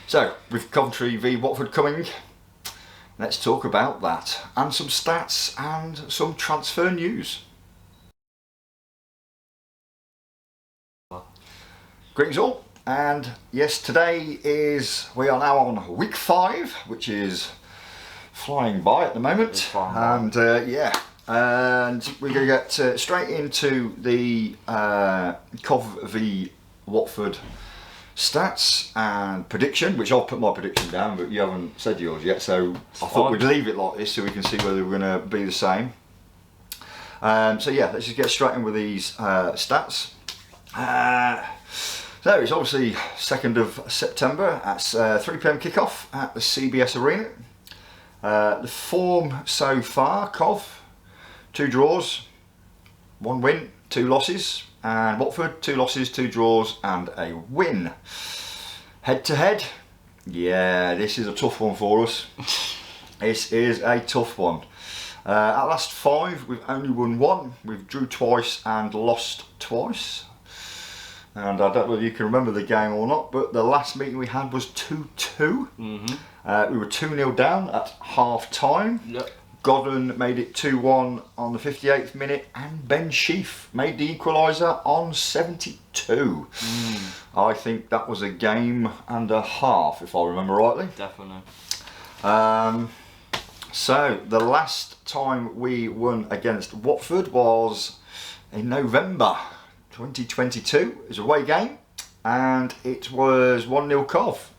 So, with Coventry v Watford coming, let's talk about that and some stats and some transfer news. Greetings all, and yes, today we are now on week 5, which is flying by at the moment, and and we're going to get straight into the Cov v Watford stats and prediction, which I'll put my prediction down, but you haven't said yours yet, so I thought we'd leave it like this so we can see whether we're going to be the same. So yeah, let's just get straight in with these stats. So it's obviously 2nd of September, that's 3 PM kickoff at the CBS Arena. The form so far, Cov, 2 draws, 1 win, 2 losses, and Watford, 2 losses, 2 draws and a win. Head to head, yeah, this is a tough one for us. This is a tough one. Our last 5, we've only won 1, we've drew twice and lost twice. And I don't know if you can remember the game or not, but the last meeting we had was 2-2. We were 2-0 down at half time. Yep. Godden made it 2-1 on the 58th minute, and Ben Sheaf made the equaliser on 72. I think that was a game and a half, if I remember rightly. Definitely. So the last time we won against Watford was in November 2022. It was a away game, and it was 1-0 Cov.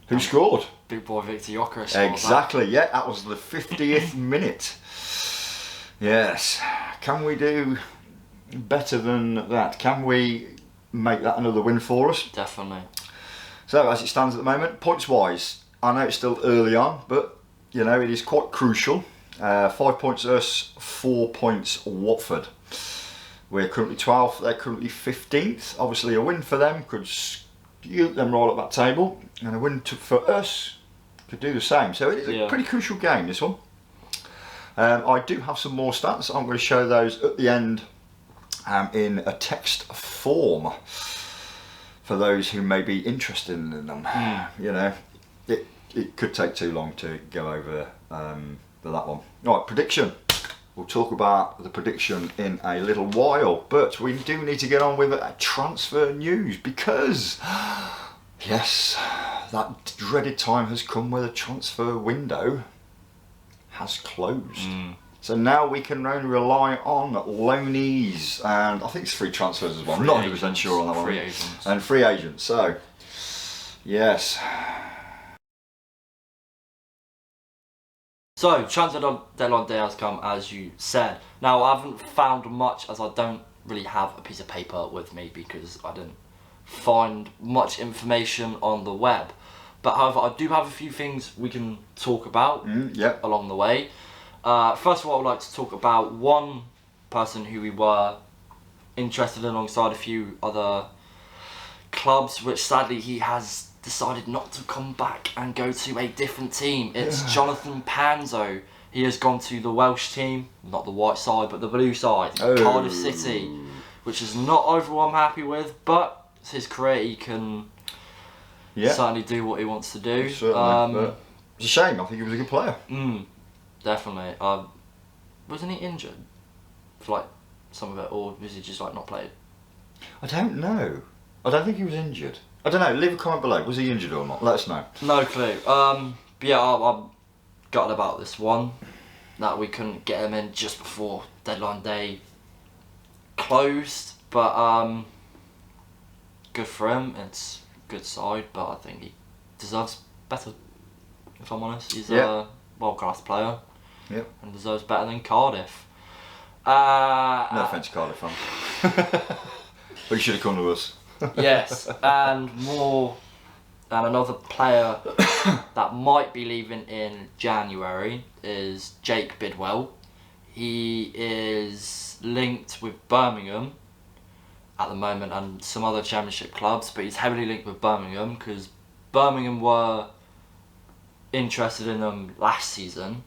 Who scored? Big boy Victor Yocker scored. Exactly, yeah, that was the 50th minute. Yes. Can we do better than that? Can we make that another win for us? Definitely. So, as it stands at the moment, points-wise, I know it's still early on, but, you know, it is quite crucial. 5 points us, 4 points Watford. We're currently 12th, they're currently 15th. Obviously, a win for them could scoot them right up that table, and a win for us could do the same. So it is a pretty crucial game, this one. I do have some more stats. I'm going to show those at the end in a text form for those who may be interested in them. You know, it could take too long to go over that one. Right, prediction. We'll talk about the prediction in a little while, but we do need to get on with transfer news because, yes, that dreaded time has come where the transfer window has closed. So now we can only rely on loanees, and I think it's free transfers as well. I'm not 100% sure on that one. Free agents. And free agents, so, yes. So, transfer deadline day has come, as you said. Now, I haven't found much, as I don't really have a piece of paper with me because I didn't find much information on the web. But however, I do have a few things we can talk about along the way. First of all, I would like to talk about one person who we were interested in alongside a few other clubs, which sadly he has decided not to come back and go to a different team. It's Jonathan Panzo. He has gone to the Welsh team, not the white side, but the blue side, Cardiff City, which is not overall I'm happy with, but it's his career. He can certainly do what he wants to do. Certainly, it's a shame. I think he was a good player. Definitely. Wasn't he injured for like some of it, or was he just like not played? I don't know. I don't think he was injured. I don't know, leave a comment below, was he injured or not? Let us know. No clue. But yeah, I'm gutted about this one, that we couldn't get him in just before deadline day closed, but good for him. It's a good side, but I think he deserves better, if I'm honest. He's a world-class player and deserves better than Cardiff. No offence, Cardiff fan. But you should have come to us. Yes, and another player that might be leaving in January is Jake Bidwell. He is linked with Birmingham at the moment and some other Championship clubs, but he's heavily linked with Birmingham because Birmingham were interested in him last season.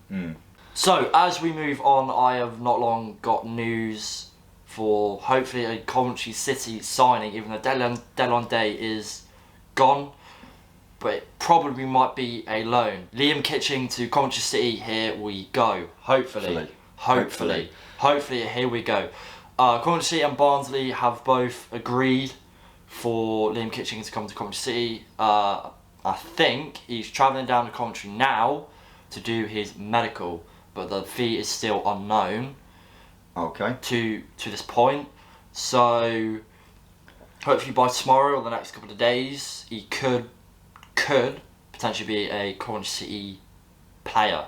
So as we move on, I have not long got news for hopefully a Coventry City signing, even though deadline day is gone. but it probably might be a loan. Liam Kitching to Coventry City, here we go. Hopefully, here we go. Coventry City and Barnsley have both agreed for Liam Kitching to come to Coventry City. I think he's travelling down to Coventry now to do his medical, but the fee is still unknown. Okay. To this point, so hopefully by tomorrow or the next couple of days, he could potentially be a Coventry City player,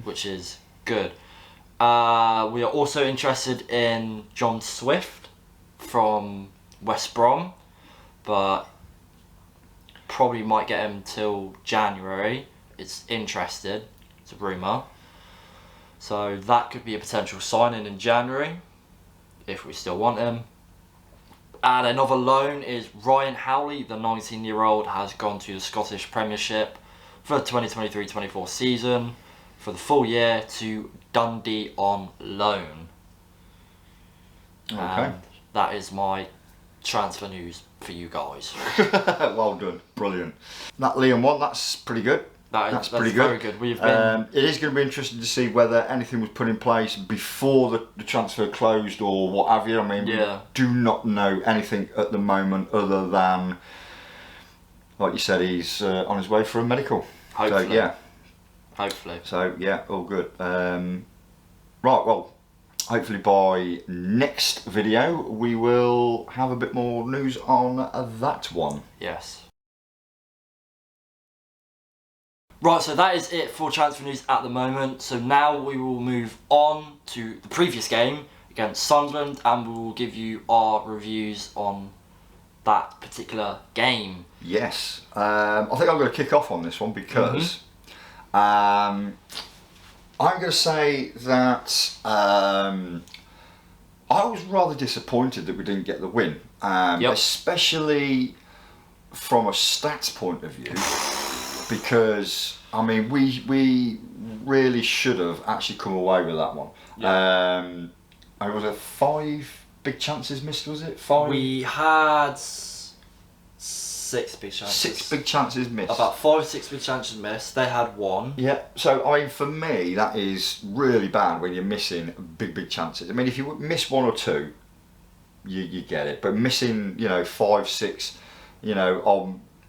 which is good. We are also interested in John Swift from West Brom, but probably might get him till January. It's interested. It's a rumour. So that could be a potential signing in January, if we still want him. And another loan is Ryan Howley, the 19-year-old, has gone to the Scottish Premiership for the 2023-24 season for the full year to Dundee on loan. Okay. And that is my transfer news for you guys. Well done, brilliant. That Liam one, that's pretty good. That's pretty good. Very good. We've been. It is going to be interesting to see whether anything was put in place before the transfer closed or what have you. I mean, we do not know anything at the moment other than, like you said, he's on his way for a medical. Hopefully. So, yeah. Hopefully. So, yeah, all good. Right, well, hopefully by next video we will have a bit more news on that one. Yes. Right, so that is it for transfer news at the moment. So now we will move on to the previous game against Sunderland, and we will give you our reviews on that particular game. Yes, I think I'm going to kick off on this one because I'm going to say that I was rather disappointed that we didn't get the win, especially from a stats point of view. Because I mean, we really should have actually come away with that one. And was it 5 big chances missed? Was it 5? We had 6 big chances. 6 big chances missed. About 5 or 6 big chances missed. They had 1. Yeah. So I mean, for me, that is really bad when you're missing big chances. I mean, if you miss 1 or 2, you get it. But missing, 5, 6,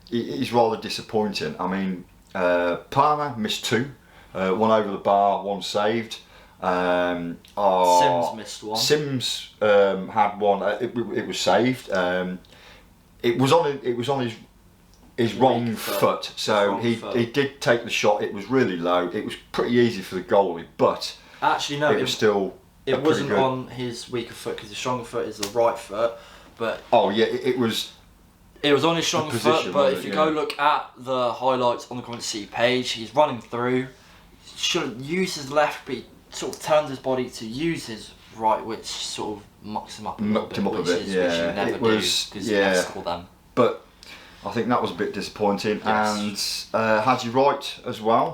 it is rather disappointing. I mean, Palmer missed 2, 1 over the bar, 1 saved. Sims missed 1. Sims had 1. It was saved. It was on his wrong foot. So he did take the shot. It was really low. It was pretty easy for the goalie, but actually no, it was still. It wasn't on his weaker foot because his stronger foot is the right foot. But it was. It was on his strong foot, but if you go look at the highlights on the Coventry City page, he's running through. He should have used his left, but he sort of turns his body to use his right, which sort of mucks him up a little bit. Which you never do, because you never score them. But I think that was a bit disappointing. Yes. And Haji Wright as well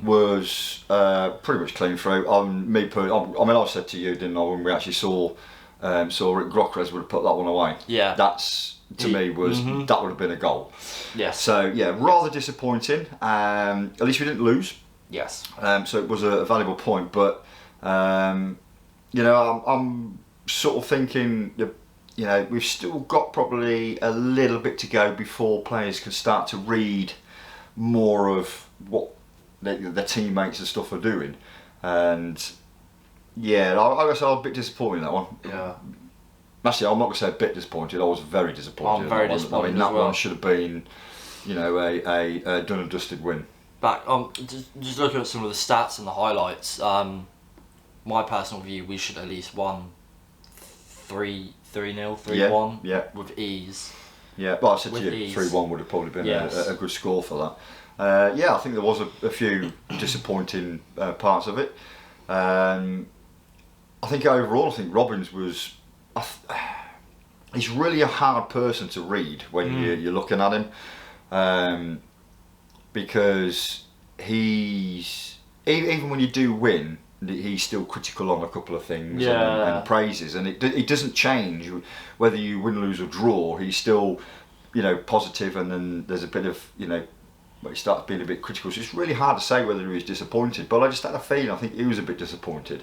was pretty much clean through. I mean, I said to you, didn't I, when we actually saw Rick Grockrez would have put that one away. Yeah. That's... To me, that would have been a goal. Yes. So yeah, rather disappointing. At least we didn't lose. Yes. So it was a valuable point, but I'm sort of thinking that we've still got probably a little bit to go before players can start to read more of what their teammates and stuff are doing. And yeah, I guess I was a bit disappointed in that one. Yeah. Actually, I'm not going to say a bit disappointed. I was very disappointed. I'm very disappointed. I mean, that one should have been, a done and dusted win. Back, just looking at some of the stats and the highlights. My personal view, we should at least won 3-0, 3-1 with ease. Yeah, well, I said to you, 3-1 would have probably been a good score for that. I think there was a few disappointing parts of it. I think overall, Robbins was. He's really a hard person to read when you're looking at him, because he's even when you do win, he's still critical on a couple of things and praises, and it doesn't change whether you win, lose or draw. He's still positive, and then there's a bit of, he starts being a bit critical. So it's really hard to say whether he was disappointed, but I just had a feeling, I think he was a bit disappointed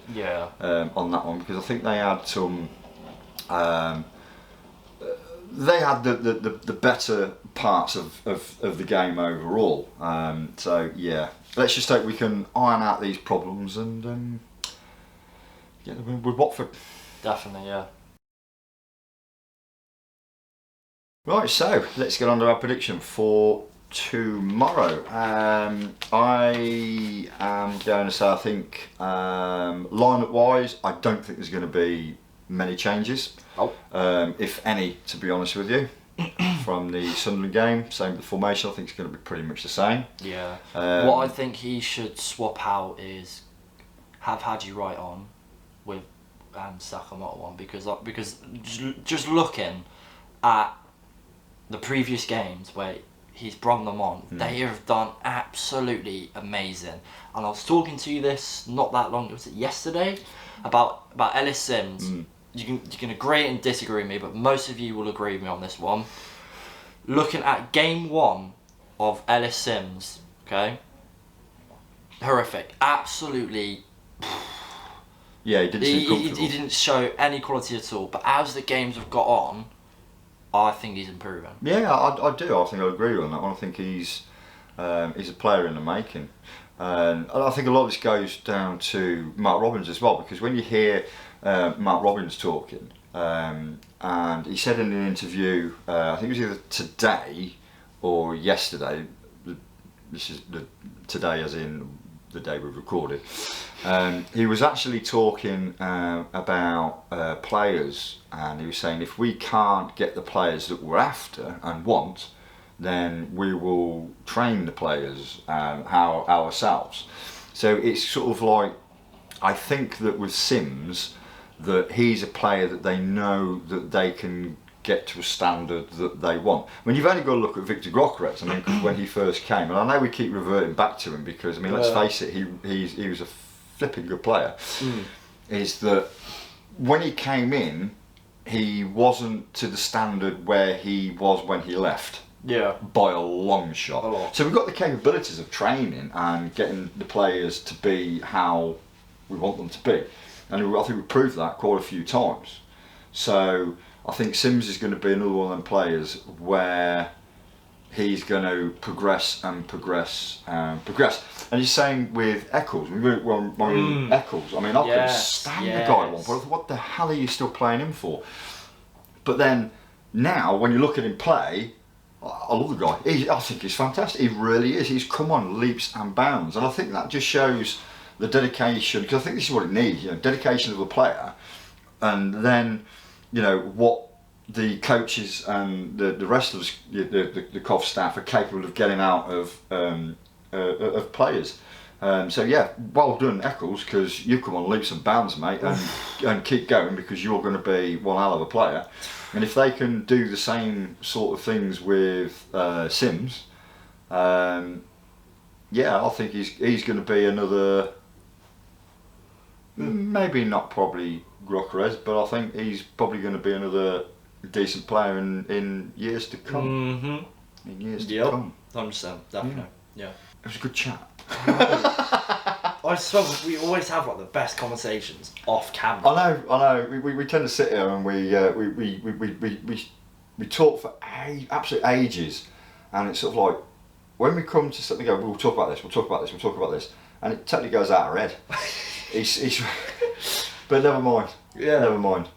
on that one, because I think they had some, they had the better parts of the game overall. So yeah, let's just hope we can iron out these problems and get the win with Watford. Definitely, yeah. Right, so let's get on to our prediction for tomorrow. I am going to say, I think, lineup wise, I don't think there's going to be many changes. If any, to be honest with you, from the Sunderland game. Same with the formation, I think it's going to be pretty much the same. Yeah. What I think he should swap out is have Hadji right on with Sakamoto on, because just looking at the previous games where he's brought them on, they have done absolutely amazing. And I was talking to you this not that long, was it yesterday, about Ellis Sims. You can agree and disagree with me, but most of you will agree with me on this one. Looking at game 1 of Ellis Sims, okay, horrific, absolutely. Yeah, he didn't seem comfortable. He didn't show any quality at all. But as the games have got on, I think he's improving. Yeah, I do. I think I agree on that one. I think he's a player in the making. And I think a lot of this goes down to Mark Robins as well, because when you hear Mark Robins talking, and he said in an interview, I think it was either today or yesterday, this is today as in the day we've recorded, he was actually talking about players, and he was saying if we can't get the players that we're after and want, then we will train the players ourselves. So it's sort of like, I think that with Sims, that he's a player that they know that they can get to a standard that they want. I mean, you've only got to look at Victor Gyokeres. I mean, 'cause when he first came, and I know we keep reverting back to him because, I mean, let's face it, he was a flipping good player. Is that when he came in, he wasn't to the standard where he was when he left. Yeah. By a long shot. A lot. So we've got the capabilities of training and getting the players to be how we want them to be. And I think we've proved that quite a few times. So I think Sims is going to be another one of them players where he's going to progress and progress and progress. And he's saying with Eccles, Eccles, I mean, I couldn't stand the guy at one point. I thought, what the hell are you still playing him for? But then now, when you look at him play, I love the guy. I think he's fantastic. He really is. He's come on leaps and bounds, and I think that just shows the dedication. Because I think this is what it needs. Dedication of the player, and then what the coaches and the rest of the Cov staff are capable of getting out of players. So yeah, well done, Eccles, because you come on leaps and bounds, mate, and keep going, because you're going to be one hell of a player. And if they can do the same sort of things with Sims, I think he's going to be another, maybe not probably Gyokeres, but I think he's probably going to be another decent player in years to come. In years to come. 100%, definitely. Yeah. It was a good chat. I swear we always have like the best conversations off camera. I know. We tend to sit here and we talk for absolute ages, and it's sort of like when we come to something, we'll talk about this, and it totally goes out of our head. But never mind. Yeah. Never mind.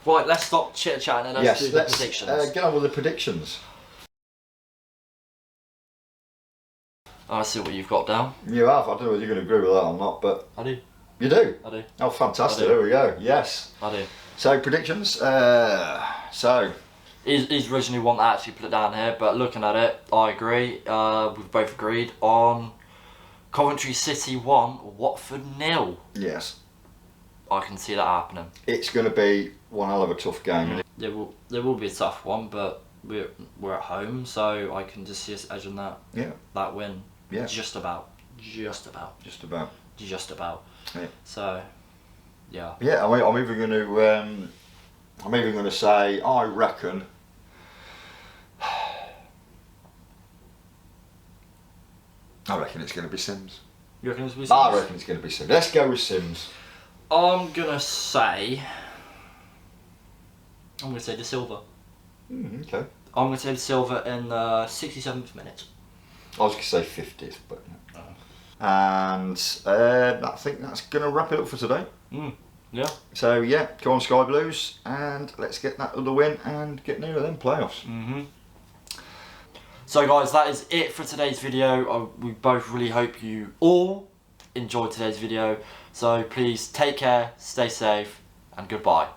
Right, let's stop chit chatting and let's do the predictions. Get on with the predictions. I see what you've got down. You have. I don't know whether you're going to agree with that or not, but I do. You do? I do. Oh, fantastic. There we go. Yes. I do. So, predictions. He's originally one that actually put it down here, but looking at it, I agree. We've both agreed on Coventry City 1, Watford 0. Yes. I can see that happening. It's going to be one hell of a tough game. There will be a tough one, but we're at home, so I can just see us edging that. Yeah. That win. Yeah. Just about. Yeah. So, yeah. Yeah. I'm even going to say, I reckon I reckon it's going to be Sims. You reckon it's going to be Sims? I reckon it's going to be Sims. Let's go with Sims. I'm going to say De Silva. Okay. I'm going to say De Silva in the 67th minute. I was going to say 50th, but no. And I think that's going to wrap it up for today. Yeah. So yeah, come on Sky Blues, and let's get that other win and get nearer them playoffs. So guys, that is it for today's video. We both really hope you all enjoyed today's video. So please take care, stay safe, and goodbye.